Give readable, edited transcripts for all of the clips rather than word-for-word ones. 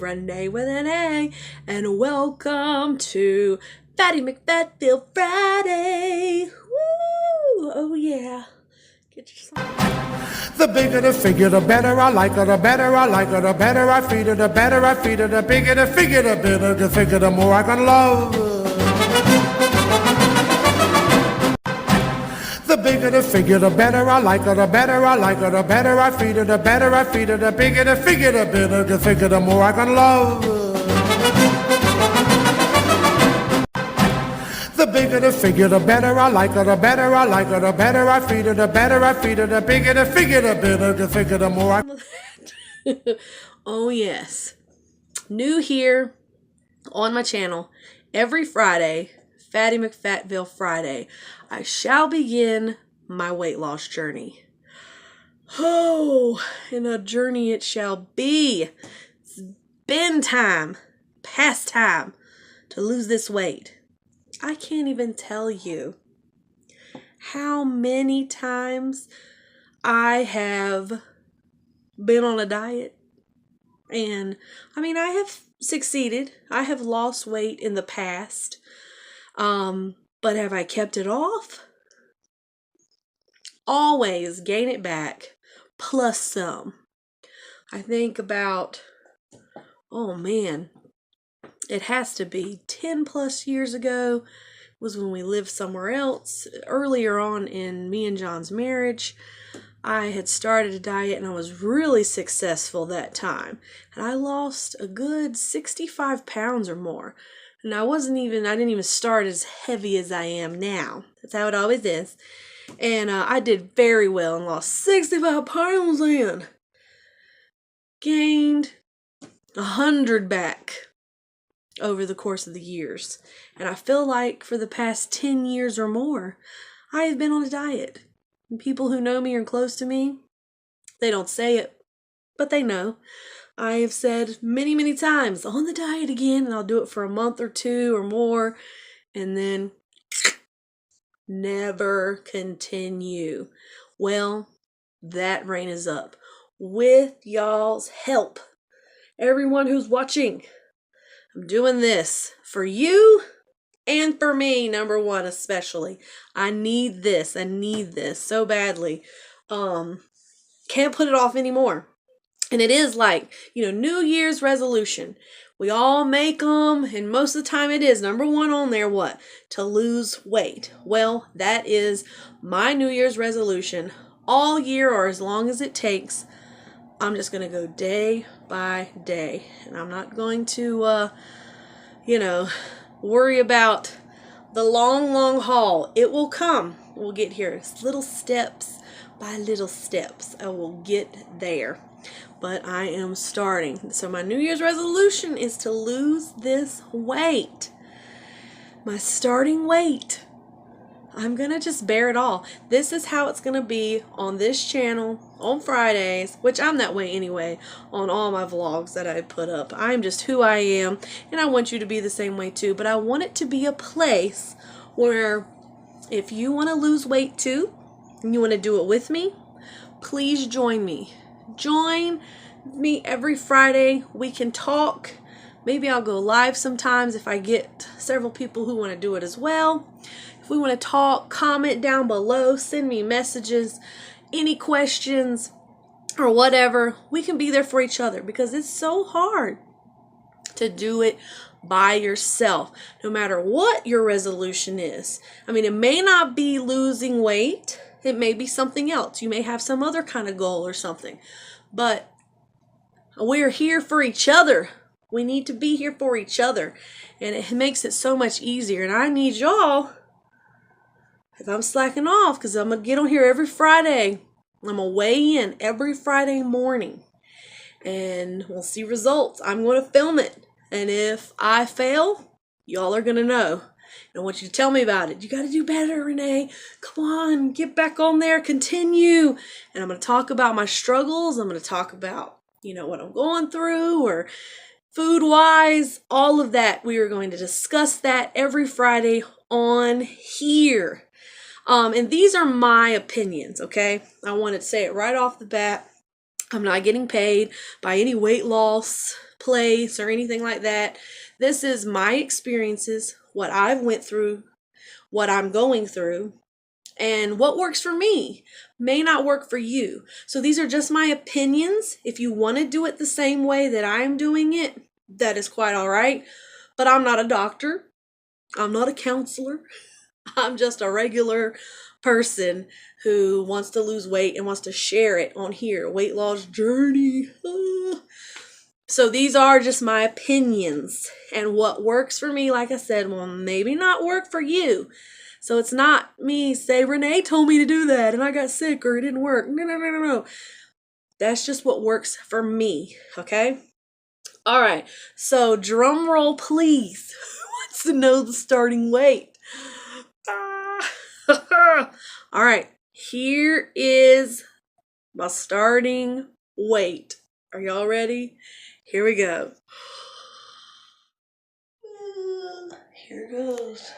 Renee with an A, and welcome to Fattie McFatville Friday. Woo! Oh yeah. Get your song. The bigger the figure, the better I like her, the better I like her, the better I feed her, the better I feed her, the bigger the figure, the better the figure, the more I can love her. The bigger the figure, the better I like her, the better I like her, the better I feed her, the better I feed her, the bigger the figure, the better the figure, the more I can love her. The bigger the figure, the better I like her, the better I like her, the better I feed her, the better I feed her, the bigger the figure, the better the figure, the more I... Oh yes. New here on my channel, every Friday, Fattie McFatville Friday, I shall begin my weight loss journey. Oh, and a journey it shall be. It's been time, past time, to lose this weight. I can't even tell you how many times I have been on a diet. And I mean, I have succeeded. I have lost weight in the past. But have I kept it off? Always gain it back, plus some. I think about, oh man, it has to be 10 plus years ago was when we lived somewhere else. Earlier on in me and John's marriage, I had started a diet and I was really successful that time. And I lost a good 65 pounds or more. And I didn't even start as heavy as I am now. That's how it always is. And I did very well and lost 65 pounds in. Gained 100 back over the course of the years. And I feel like for the past 10 years or more, I have been on a diet. And people who know me or close to me, they don't say it, but they know. I have said many, many times, on the diet again, and I'll do it for a month or two or more, and then never continue. Well, that reign is up. With y'all's help, everyone who's watching, I'm doing this for you and for me, number one especially. I need this so badly. Can't put it off anymore. And it is like, New Year's resolution. We all make them, and most of the time it is number one on there, what? To lose weight. Well, that is my New Year's resolution all year, or as long as it takes. I'm just going to go day by day. And I'm not going to, worry about the long, long haul. It will come. We'll get here. It's little steps by little steps. I will get there. But I am starting. So my New Year's resolution is to lose this weight. My starting weight. I'm going to just bear it all. This is how it's going to be on this channel on Fridays, which I'm that way anyway, on all my vlogs that I put up. I'm just who I am, and I want you to be the same way too. But I want it to be a place where if you want to lose weight too, and you want to do it with me, please join me. Join me every Friday. We can talk. Maybe I'll go live sometimes if I get several people who want to do it as well. If we want to talk, comment down below, send me messages, any questions or whatever. We can be there for each other because it's so hard to do it by yourself, no matter what your resolution is. I mean, it may not be losing weight. It may be something else. You may have some other kind of goal or something. But we're here for each other. We need to be here for each other. And it makes it so much easier. And I need y'all, if I'm slacking off, because I'm going to get on here every Friday. I'm going to weigh in every Friday morning. And we'll see results. I'm going to film it. And if I fail, y'all are going to know. I want you to tell me about it. You got to do better, Renee. Come on, get back on there, continue. And I'm going to talk about my struggles. I'm going to talk about, what I'm going through or food-wise, all of that. We are going to discuss that every Friday on here. And these are my opinions, okay? I want to say it right off the bat. I'm not getting paid by any weight loss place or anything like that. This is my experiences, what I've went through, what I'm going through, and what works for me may not work for you. So these are just my opinions. If you want to do it the same way that I'm doing it, that is quite all right. But I'm not a doctor. I'm not a counselor. I'm just a regular person who wants to lose weight and wants to share it on here. Weight loss journey. So these are just my opinions. And what works for me, like I said, will maybe not work for you. So it's not me say, Renee told me to do that and I got sick or it didn't work. No. That's just what works for me. Okay? All right. So drum roll, please. Who wants to know the starting weight? All right. Here is my starting weight. Are y'all ready? Here we go. Here goes.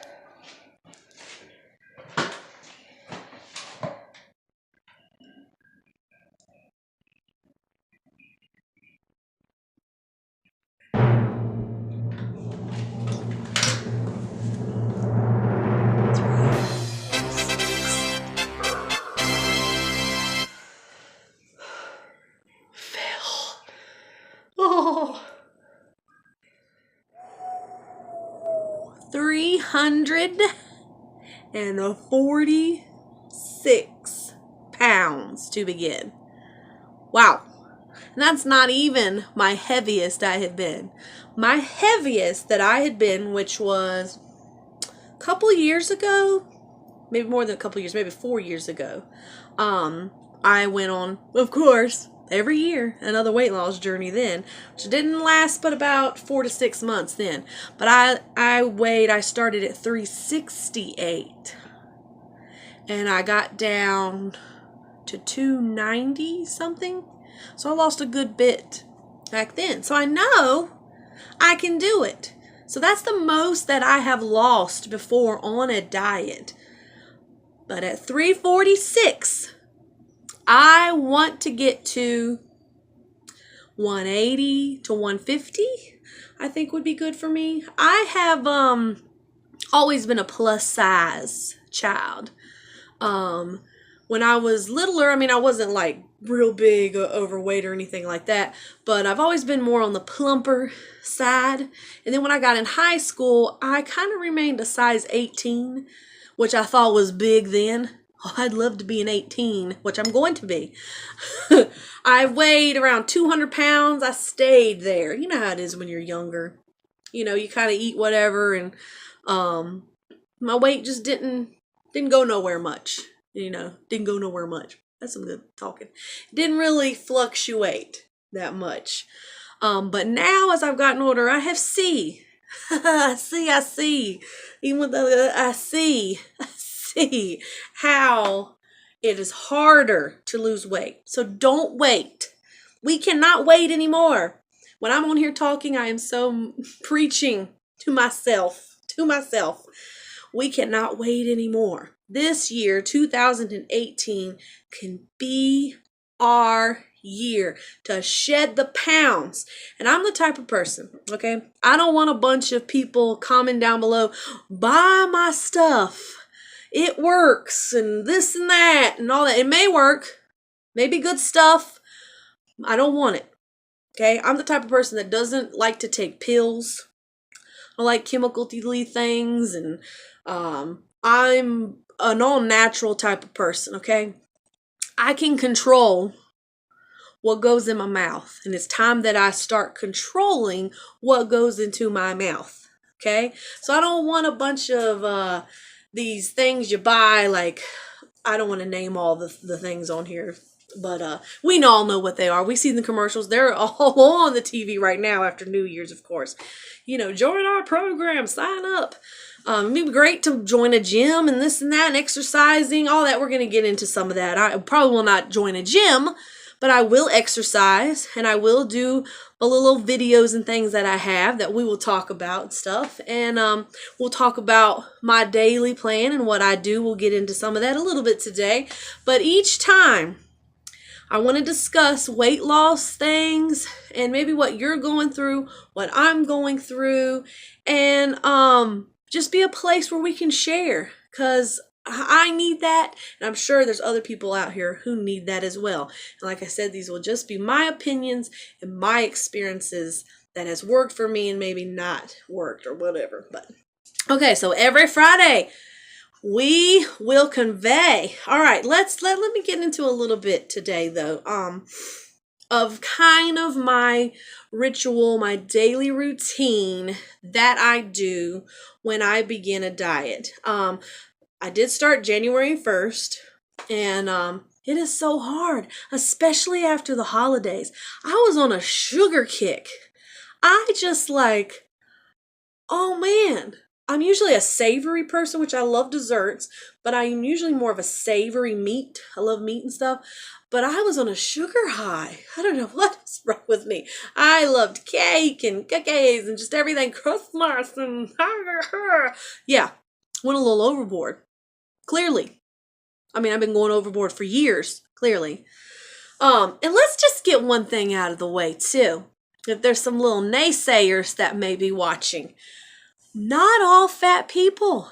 Oh, 346 pounds to begin. Wow. And that's not even my heaviest I had been. My heaviest that I had been, which was a couple years ago, maybe more than a couple years, maybe 4 years ago, I went on, of course, every year, another weight loss journey then, which didn't last but about 4 to 6 months then. But I started at 368. And I got down to 290 something. So I lost a good bit back then. So I know I can do it. So that's the most that I have lost before on a diet. But at 346, I want to get to 180 to 150, I think would be good for me. I have always been a plus size child. When I was littler, I mean, I wasn't like real big or overweight or anything like that, but I've always been more on the plumper side. And then when I got in high school, I kind of remained a size 18, which I thought was big then. Oh, I'd love to be an 18, which I'm going to be. I weighed around 200 pounds. I stayed there. You know how it is when you're younger. You know, you kind of eat whatever, and my weight just didn't go nowhere much. You know, didn't go nowhere much. That's some good talking. Didn't really fluctuate that much. But now as I've gotten older, I have see. I see. Even with the I see how it is harder to lose weight. So don't wait. We cannot wait anymore. When I'm on here talking, I am so preaching to myself. We cannot wait anymore. This year, 2018, can be our year to shed the pounds. And I'm the type of person, okay? I don't want a bunch of people commenting down below, buy my stuff. It works and this and that and all that. It may work, maybe good stuff. I don't want it. Okay, I'm the type of person that doesn't like to take pills. I like chemically things, and I'm an all-natural type of person. Okay, I can control what goes in my mouth, and it's time that I start controlling what goes into my mouth. Okay, so I don't want a bunch of these things you buy, like, I don't want to name all the things on here, but we all know what they are. We see the commercials. They're all on the TV right now after New Year's, of course. You know, join our program, sign up. It'd be great to join a gym and this and that and exercising, all that. We're going to get into some of that. I probably will not join a gym, but I will exercise, and I will do a little videos and things that I have that we will talk about and stuff. And we'll talk about my daily plan and what I do. We'll get into some of that a little bit today. But each time I want to discuss weight loss things and maybe what you're going through, what I'm going through, and just be a place where we can share, because I need that, and I'm sure there's other people out here who need that as well. And like I said, these will just be my opinions and my experiences that has worked for me and maybe not worked or whatever. But okay, so every Friday we will convey. All right, let me get into a little bit today though, of kind of my ritual, my daily routine that I do when I begin a diet. I did start January 1st, and it is so hard, especially after the holidays. I was on a sugar kick. I just like, oh man. I'm usually a savory person, which I love desserts, but I'm usually more of a savory meat. I love meat and stuff, but I was on a sugar high. I don't know what's wrong with me. I loved cake and cookies and just everything, Christmas and yeah, went a little overboard. Clearly. I mean, I've been going overboard for years, clearly. And let's just get one thing out of the way too. If there's some little naysayers that may be watching, not all fat people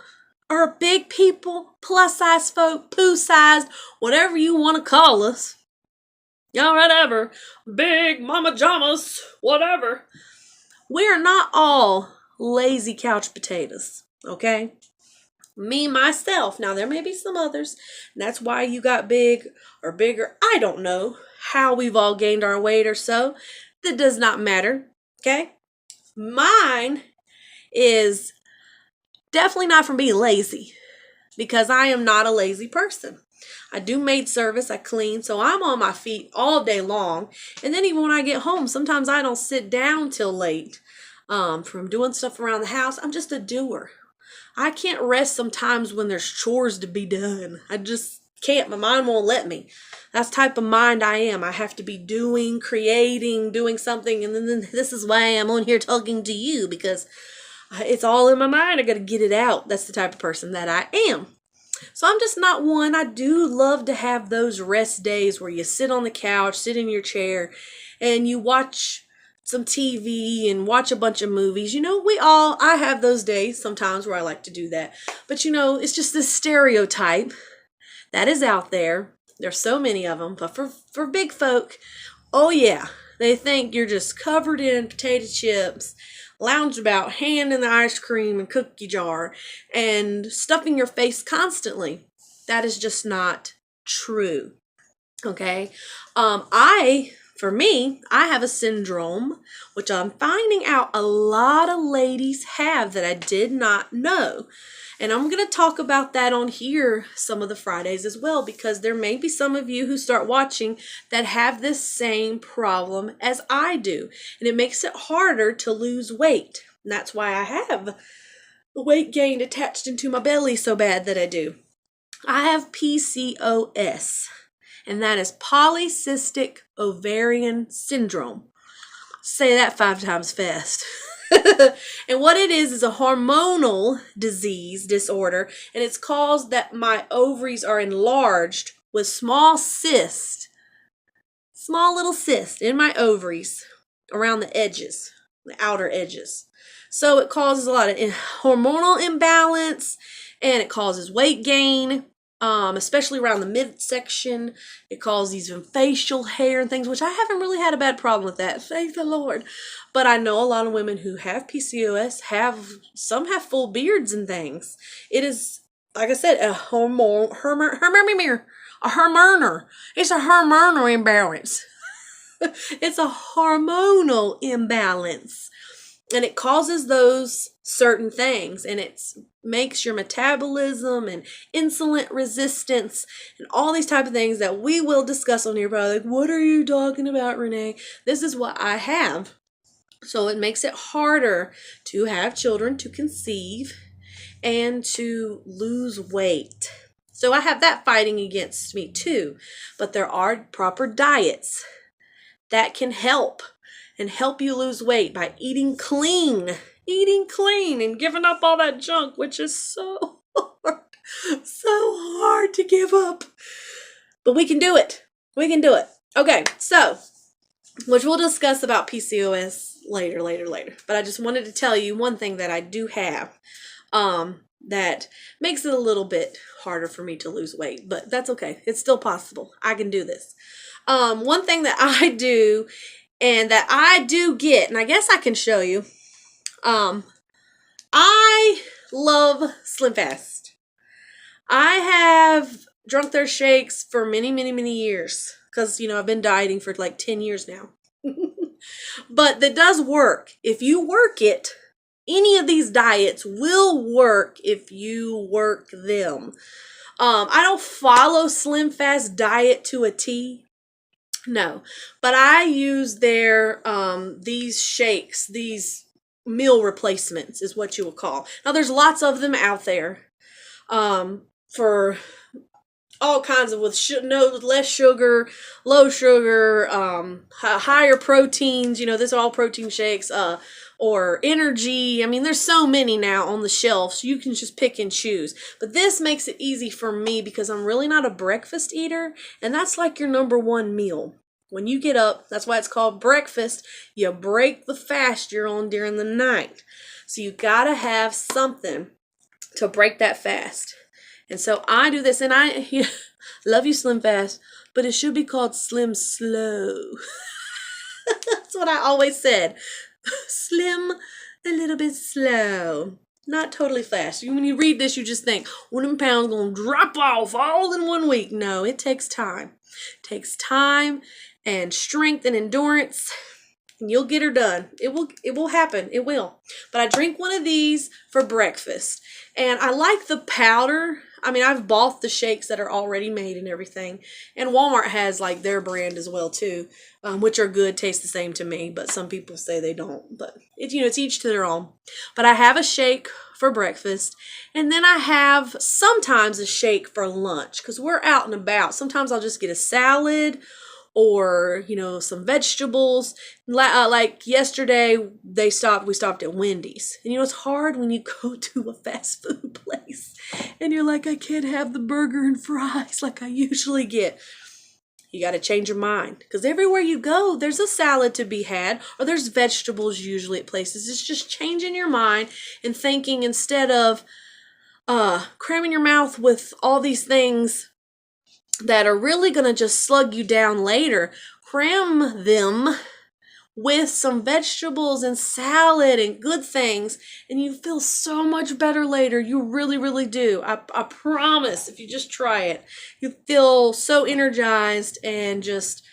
are big people, plus size folk, poo sized, whatever you want to call us. Yeah, whatever. Big mama jamas, whatever. We are not all lazy couch potatoes, okay? Me, myself. Now, there may be some others, and that's why you got big or bigger. I don't know how we've all gained our weight or so. That does not matter, okay? Mine is definitely not from being lazy, because I am not a lazy person. I do maid service, I clean, so I'm on my feet all day long. And then even when I get home, sometimes I don't sit down till late from doing stuff around the house. I'm just a doer. I can't rest sometimes when there's chores to be done. I just can't. My mind won't let me. That's the type of mind I am. I have to be doing, creating, doing something. And then this is why I'm on here talking to you, because it's all in my mind. I got to get it out. That's the type of person that I am. So I'm just not one. I do love to have those rest days where you sit on the couch, sit in your chair, and you watch some TV and watch a bunch of movies. You know, I have those days sometimes where I like to do that. But you know, it's just this stereotype that is out there. There's so many of them. But for big folk, oh yeah, they think you're just covered in potato chips, lounge about, hand in the ice cream and cookie jar, and stuffing your face constantly. That is just not true. Okay? For me, I have a syndrome, which I'm finding out a lot of ladies have that I did not know. And I'm going to talk about that on here some of the Fridays as well, because there may be some of you who start watching that have this same problem as I do. And it makes it harder to lose weight. And that's why I have the weight gain attached into my belly so bad that I do. I have PCOS. And that is polycystic ovarian syndrome. Say that 5 times fast. And what it is a hormonal disorder, and it's caused that my ovaries are enlarged with small little cysts in my ovaries around the edges, the outer edges. So it causes a lot of hormonal imbalance, and it causes weight gain. Especially around the midsection. It causes even facial hair and things, which I haven't really had a bad problem with that, thank the Lord. But I know a lot of women who have PCOS some have full beards and things. It is, like I said, a hormonal imbalance. It's a hormonal imbalance. And it causes those certain things, and it makes your metabolism and insulin resistance and all these type of things that we will discuss on here. Probably like, what are you talking about, Renee? This is what I have. So it makes it harder to have children, to conceive, and to lose weight. So I have that fighting against me too. But there are proper diets that can help you lose weight by eating clean and giving up all that junk, which is so hard to give up. But we can do it. Okay, so, which we'll discuss about PCOS later. But I just wanted to tell you one thing that I do have that makes it a little bit harder for me to lose weight, but that's okay. It's still possible. I can do this. One thing that I do and that I do get, and I guess I can show you, I love Slim Fast. I have drunk their shakes for many years because, I've been dieting for like 10 years now. But that does work. If you work it, any of these diets will work if you work them. I don't follow Slim Fast diet to a T. No, but I use their, these shakes, these meal replacements is what you would call. Now there's lots of them out there, for all kinds of, with less sugar, low sugar, higher proteins, this are all protein shakes, or energy. I mean, there's so many now on the shelf, so you can just pick and choose. But this makes it easy for me because I'm really not a breakfast eater, and that's like your number one meal. When you get up, that's why it's called breakfast. You break the fast you're on during the night. So you gotta have something to break that fast. And so I do this, and I love you, Slim Fast, but it should be called Slim Slow. That's what I always said. Slim, a little bit slow. Not totally fast. When you read this, you just think, well, them pounds gonna drop off all in 1 week. No, it takes time. It takes time and strength and endurance, and you'll get her done. It will happen. It will. But I drink one of these for breakfast, and I like the powder. I mean, I've bought the shakes that are already made and everything, and Walmart has like their brand as well too, which are good, taste the same to me, but some people say they don't. But it's each to their own. But I have a shake for breakfast, and then I have sometimes a shake for lunch because we're out and about. Sometimes I'll just get a salad or some vegetables. Like yesterday we stopped at Wendy's, and it's hard when you go to a fast food place and you're like, I can't have the burger and fries like I usually get. You got to change your mind, because everywhere you go there's a salad to be had, or there's vegetables usually at places. It's just changing your mind and thinking, instead of cramming your mouth with all these things that are really going to just slug you down later. Cram them with some vegetables and salad and good things, and you feel so much better later. You really do. I promise, if you just try it, you feel so energized and just,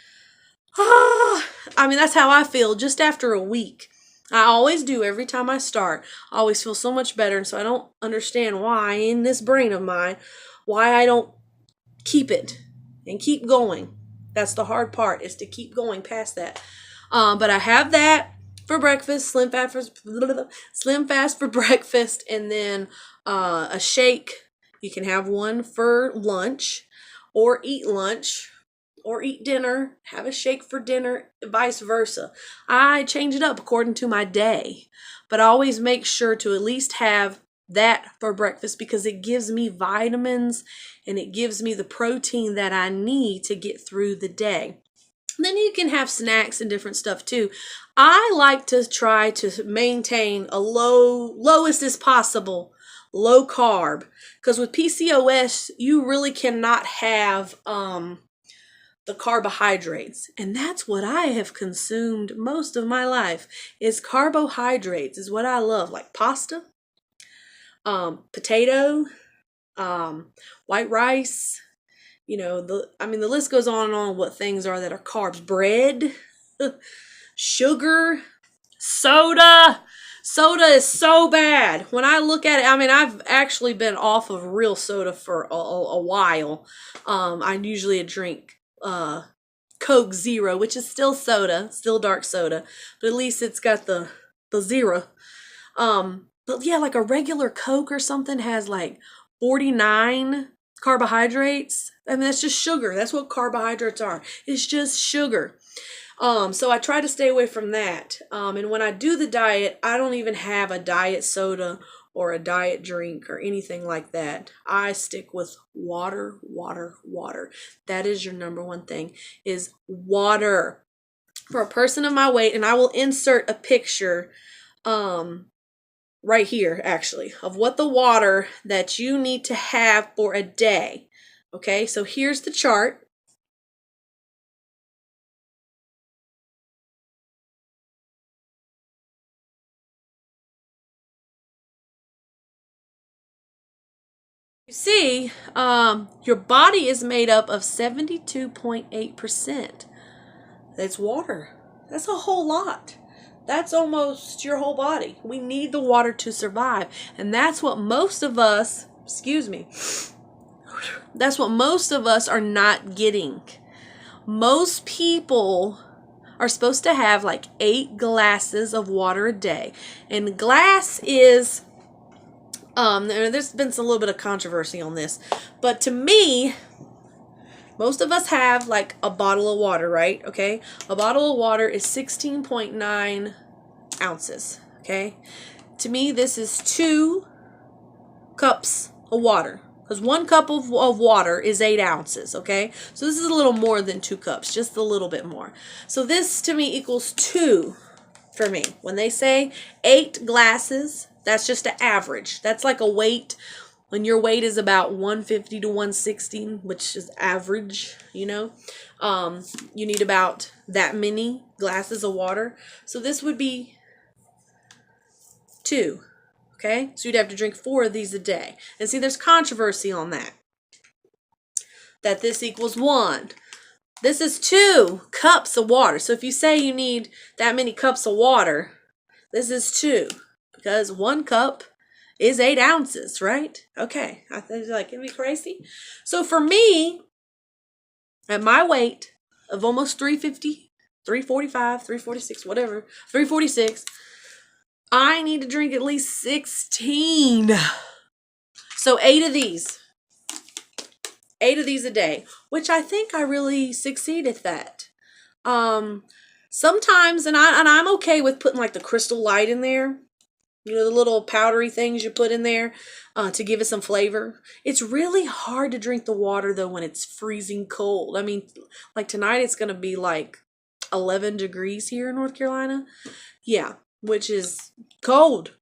I mean, that's how I feel just after a week. I always do every time I start. I always feel so much better, and so I don't understand why in this brain of mine, why I don't keep it and keep going. That's the hard part, is to keep going past that. But I have that for breakfast, Slim Fast for breakfast, and then a shake. You can have one for lunch, or eat lunch, or eat dinner. Have a shake for dinner, vice versa. I change it up according to my day, but I always make sure to at least have that for breakfast, because it gives me vitamins and it gives me the protein that I need to get through the day. Then you can have snacks and different stuff too. I like to try to maintain a lowest as possible, low carb, because with PCOS you really cannot have the carbohydrates, and that's what I have consumed most of my life. Is carbohydrates is what I love, like pasta, potato, white rice, the list goes on and on what things are that are carbs. Bread, sugar, soda. Soda is so bad. When I look at it, I've actually been off of real soda for a while. I usually drink Coke Zero, which is still soda, still dark soda, but at least it's got the zero. But yeah, like a regular Coke or something has like 49 carbohydrates. That's just sugar. That's what carbohydrates are. It's just sugar. So I try to stay away from that. And when I do the diet, I don't even have a diet soda or a diet drink or anything like that. I stick with water, water, water. That is your number one thing, is water. For a person of my weight, and I will insert a picture right here actually of what the water that you need to have for a day. Okay, so here's the chart. You see, your body is made up of 72.8%. That's water. That's a whole lot. That's almost your whole body. We need the water to survive. And that's what most of us, that's what most of us are not getting. Most people are supposed to have like 8 glasses of water a day. And glass is, there's been a little bit of controversy on this. But to me, most of us have like a bottle of water, right? Okay. A bottle of water is 16.9 ounces. Okay. To me, this is 2 cups of water. Because 1 cup of water is 8 ounces. Okay. So this is a little more than 2 cups. Just a little bit more. So this to me equals 2 for me. When they say 8 glasses, that's just an average. That's like a weight. When your weight is about 150 to 160, which is average, you know, you need about that many glasses of water. So this would be 2, okay? So you'd have to drink 4 of these a day. And see, there's controversy on that. That this equals 1. This is 2 cups of water. So if you say you need that many cups of water, this is 2. Because 1 cup is 8 ounces, right? Okay. I think like, isn't it crazy? So for me, at my weight of almost 350, 345, 346, whatever, 346, I need to drink at least 16. So 8 of these. 8 of these a day, which I think I really succeed at that. Sometimes, and I'm okay with putting like the Crystal Light in there. You know, the little powdery things you put in there to give it some flavor. It's really hard to drink the water, though, when it's freezing cold. I mean, like tonight it's going to be like 11 degrees here in North Carolina. Yeah, which is cold.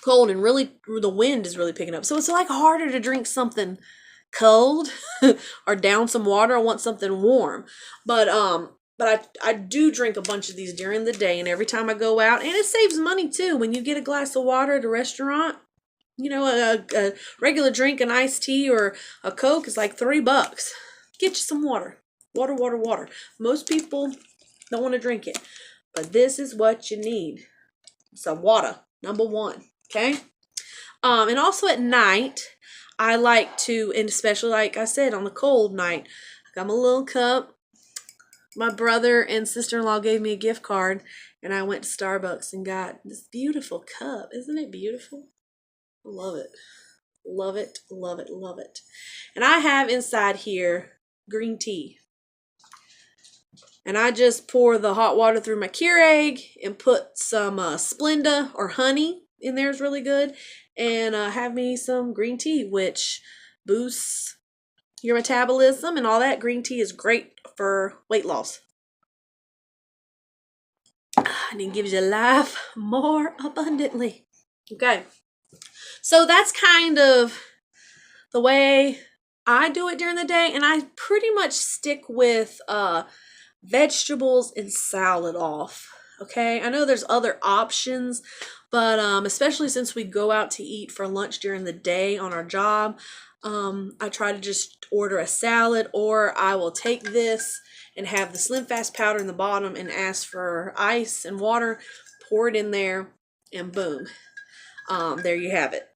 Cold, and really the wind is really picking up. So it's like harder to drink something cold or down some water. I want something warm. But I do drink a bunch of these during the day and every time I go out. And it saves money too. When you get a glass of water at a restaurant, you know, a regular drink, an iced tea or a Coke is like $3. Get you some water. Water, water, water. Most people don't want to drink it. But this is what you need. Some water, number 1. Okay? And also at night, I like to, and especially like I said, on the cold night, I got my little cup. My brother and sister-in-law gave me a gift card, and I went to Starbucks and got this beautiful cup. Isn't it beautiful? I love it. Love it, love it, love it. And I have inside here green tea. And I just pour the hot water through my Keurig and put some Splenda or honey in there is really good. And have me some green tea, which boosts your metabolism and all that. Green tea is great for weight loss. And it gives you life more abundantly. Okay. So that's kind of the way I do it during the day. And I pretty much stick with vegetables and salad off. Okay. I know there's other options, but especially since we go out to eat for lunch during the day on our job, I try to just order a salad, or I will take this and have the Slim Fast powder in the bottom and ask for ice and water, pour it in there, and boom. There you have it.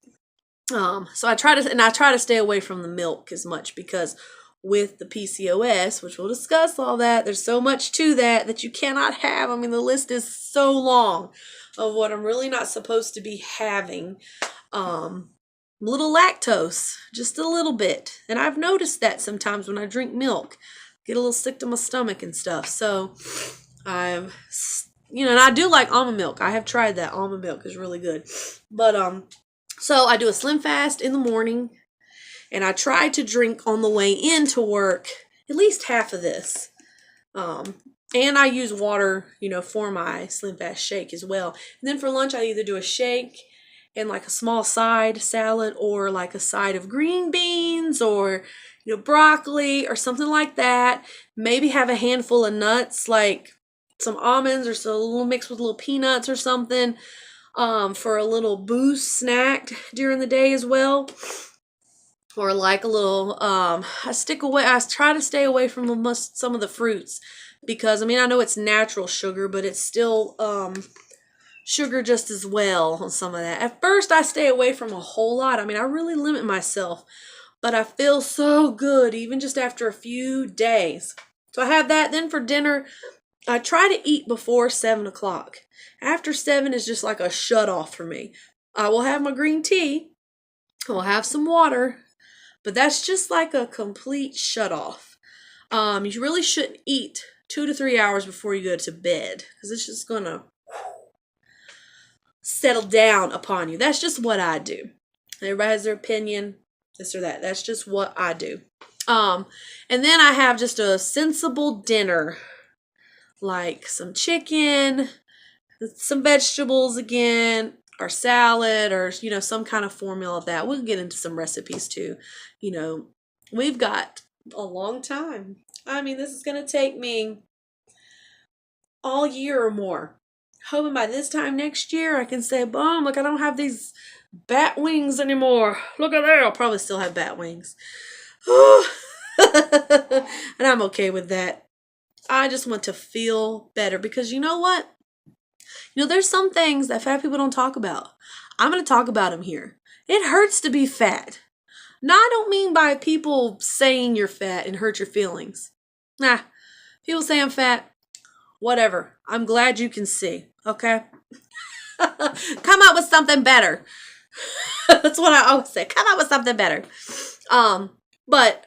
So I try to stay away from the milk as much, because with the PCOS, which we'll discuss all that, there's so much to that you cannot have. I mean, the list is so long of what I'm really not supposed to be having. Little lactose, just a little bit. And I've noticed that sometimes when I drink milk, get a little sick to my stomach and stuff. So and I do like almond milk. I have tried that. Almond milk is really good. But So I do a slim fast in the morning, and I try to drink on the way into work at least half of this. And I use water, for my slim fast shake as well. And then for lunch, I either do a shake and like a small side salad, or like a side of green beans, or broccoli or something like that. Maybe have a handful of nuts, like some almonds, or so a little mixed with little peanuts or something, for a little boost snack during the day as well. Or like a little, I try to stay away from some of the fruits, because I know it's natural sugar, but it's still sugar just as well on some of that. At first, I stay away from a whole lot. I really limit myself, but I feel so good even just after a few days. So I have that. Then for dinner, I try to eat before 7 o'clock. After 7 is just like a shut off for me. I will have my green tea. I will have some water, but that's just like a complete shut off. You really shouldn't eat 2 to 3 hours before you go to bed, because it's just going to settle down upon you. That's just what I do. Everybody has their opinion, this or that. That's just what I do. And then I have just a sensible dinner, like some chicken, some vegetables again, or salad, or some kind of formula of that. We'll get into some recipes too. We've got a long time. This is going to take me all year or more. Hoping by this time next year I can say, boom, look, I don't have these bat wings anymore. Look at there. I'll probably still have bat wings. And I'm okay with that. I just want to feel better, because you know what? There's some things that fat people don't talk about. I'm going to talk about them here. It hurts to be fat. Now, I don't mean by people saying you're fat and hurt your feelings. Nah, people say I'm fat. Whatever. I'm glad you can see. Okay? Come up with something better. That's what I always say. Come up with something better. But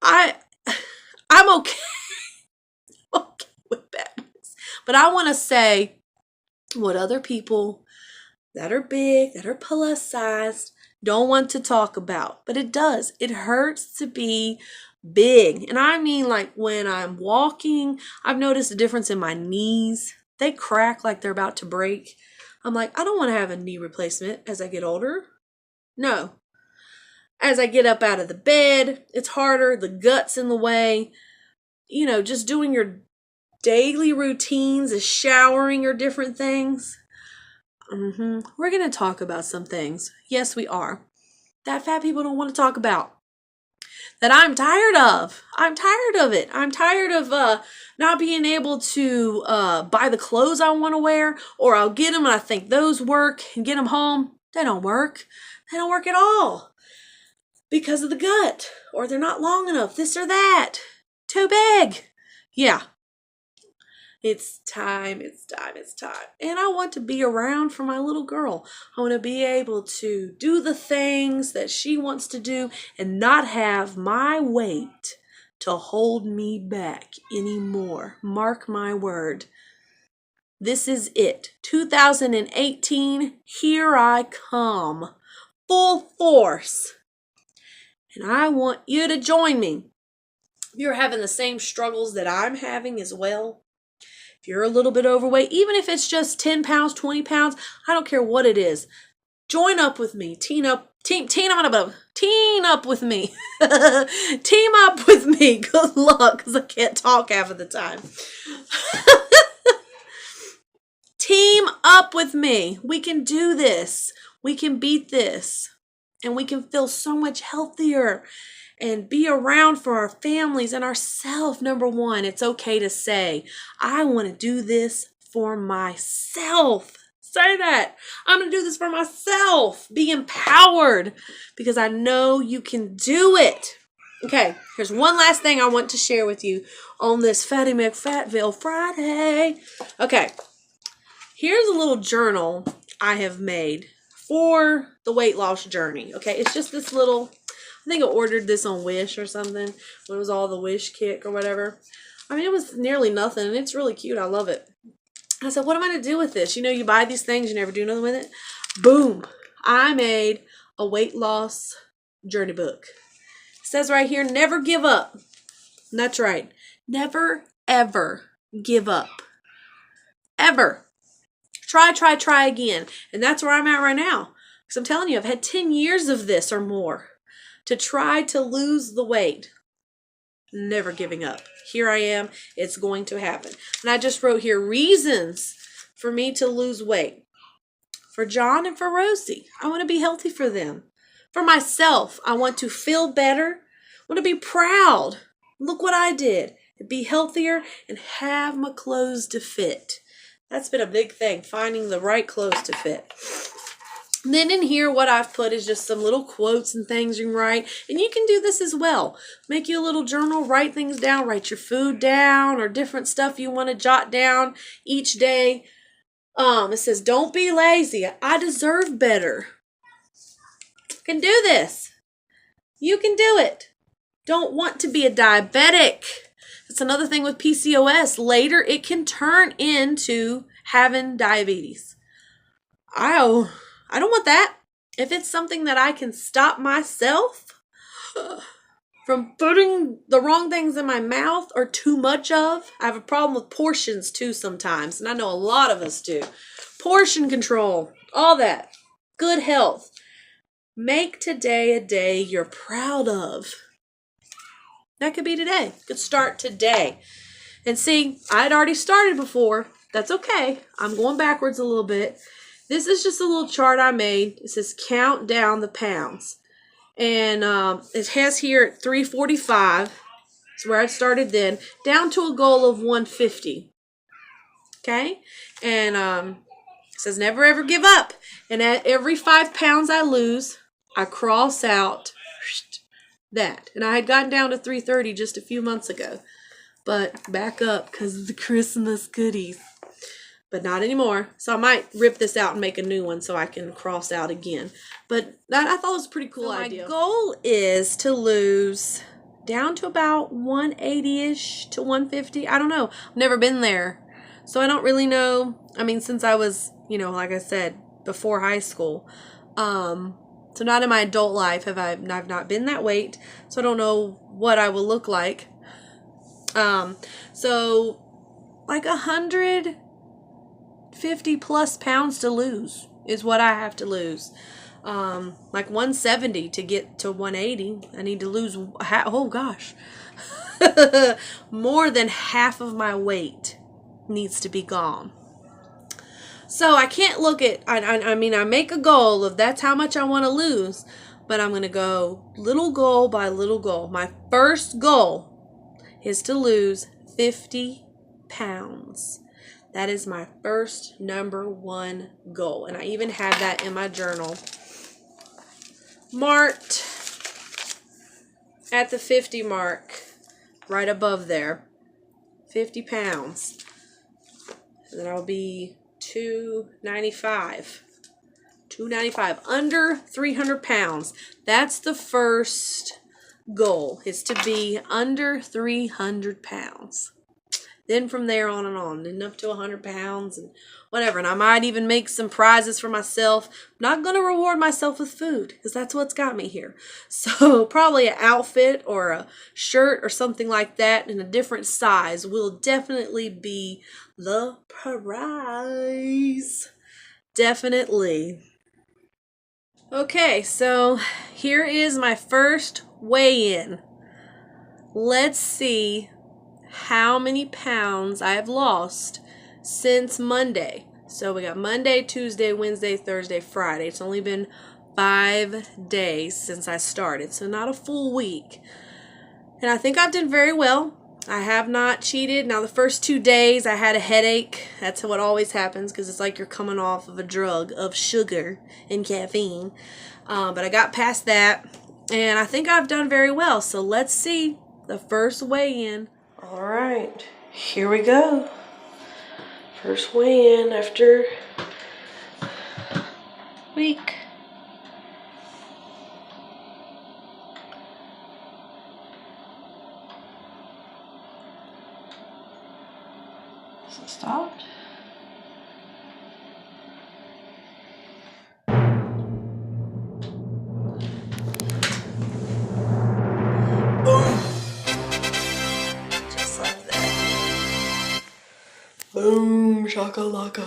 I'm okay. Okay with that. But I want to say what other people that are big, that are plus sized, don't want to talk about. But it does. It hurts to be big. And like when I'm walking, I've noticed a difference in my knees. They crack like they're about to break. I'm like, I don't want to have a knee replacement as I get older. No. As I get up out of the bed, it's harder. The gut's in the way. Just doing your daily routines, is showering or different things. We're going to talk about some things. Yes, we are. That fat people don't want to talk about. That I'm tired of. I'm tired of it. I'm tired of not being able to buy the clothes I want to wear, or I'll get them and I think those work and get them home. They don't work. They don't work at all because of the gut, or they're not long enough, this or that. Too big. Yeah. It's time. And I want to be around for my little girl. I want to be able to do the things that she wants to do and not have my weight to hold me back anymore. Mark my word. This is it. 2018, here I come. Full force. And I want you to join me. If you're having the same struggles that I'm having as well, if you're a little bit overweight, even if it's just 10 pounds, 20 pounds, I don't care what it is. Join up with me. Team up with me. Team up with me. Good luck, because I can't talk half of the time. Team up with me. We can do this. We can beat this. And we can feel so much healthier and be around for our families and ourselves. Number one, it's okay to say, I want to do this for myself. Say that. I'm going to do this for myself. Be empowered, because I know you can do it. Okay, here's one last thing I want to share with you on this Fattie McFatville Friday. Okay, here's a little journal I have made for the weight loss journey. Okay, it's just this little, I think I ordered this on Wish or something, when it was all the Wish kick or whatever. It was nearly nothing, and it's really cute. I love it. I said, what am I going to do with this? You buy these things, you never do nothing with it. Boom. I made a weight loss journey book. It says right here, never give up. And that's right. Never, ever give up. Ever. Try again. And that's where I'm at right now. Because I'm telling you, I've had 10 years of this or more to try to lose the weight. Never giving up. Here I am. It's going to happen. And I just wrote here reasons for me to lose weight. For John and for Rosie. I want to be healthy for them. For myself, I want to feel better. I want to be proud. Look what I did. Be healthier and have my clothes to fit. That's been a big thing, finding the right clothes to fit. And then in here, what I've put is just some little quotes and things you can write. And you can do this as well. Make you a little journal, write things down, write your food down or different stuff you want to jot down each day. It says, don't be lazy. I deserve better. Can do this. You can do it. Don't want to be a diabetic. That's another thing with PCOS. Later, it can turn into having diabetes. I don't want that. If it's something that I can stop myself from putting the wrong things in my mouth or too much of. I have a problem with portions too sometimes, and I know a lot of us do. Portion control, all that. Good health. Make today a day you're proud of. That could be today. Could start today. And see, I'd already started before. That's okay. I'm going backwards a little bit. This is just a little chart I made. It says count down the pounds. And it has here at 345. That's where I started then. Down to a goal of 150. Okay? And it says never ever give up. And at every 5 pounds I lose, I cross out that. And I had gotten down to 330 just a few months ago. But back up because of the Christmas goodies. But not anymore. So I might rip this out and make a new one so I can cross out again. But that, I thought it was a pretty cool idea. My goal is to lose down to about 180-ish to 150. I don't know. I've never been there. So I don't really know. I mean, since I was, like I said, before high school. So not in my adult life I've not been that weight. So I don't know what I will look like. So like 150 plus pounds to lose is what I have to lose. Like 170 to get to 180. I need to lose, more than half of my weight needs to be gone. So I can't look at, I make a goal of that's how much I want to lose, but I'm going to go little goal by little goal. My first goal is to lose 50 pounds. That is my first number one goal. And I even have that in my journal. Marked at the 50 mark, right above there. 50 pounds. And then I'll be 295. Under 300 pounds. That's the first goal, is to be under 300 pounds. Then from there on and on, and up to 100 pounds and whatever. And I might even make some prizes for myself. I'm not going to reward myself with food because that's what's got me here. So probably an outfit or a shirt or something like that in a different size will definitely be the prize. Definitely. Okay, so here is my first weigh-in. Let's see how many pounds I have lost since Monday. So we got Monday, Tuesday, Wednesday, Thursday, Friday. It's only been 5 days since I started, so not a full week. And I think I've done very well. I have not cheated. Now the first 2 days I had a headache. That's what always happens because it's like you're coming off of a drug of sugar and caffeine. But I got past that and I think I've done very well. So let's see the first weigh-in. All right, here we go. First weigh-in after week. So stopped. shakalaka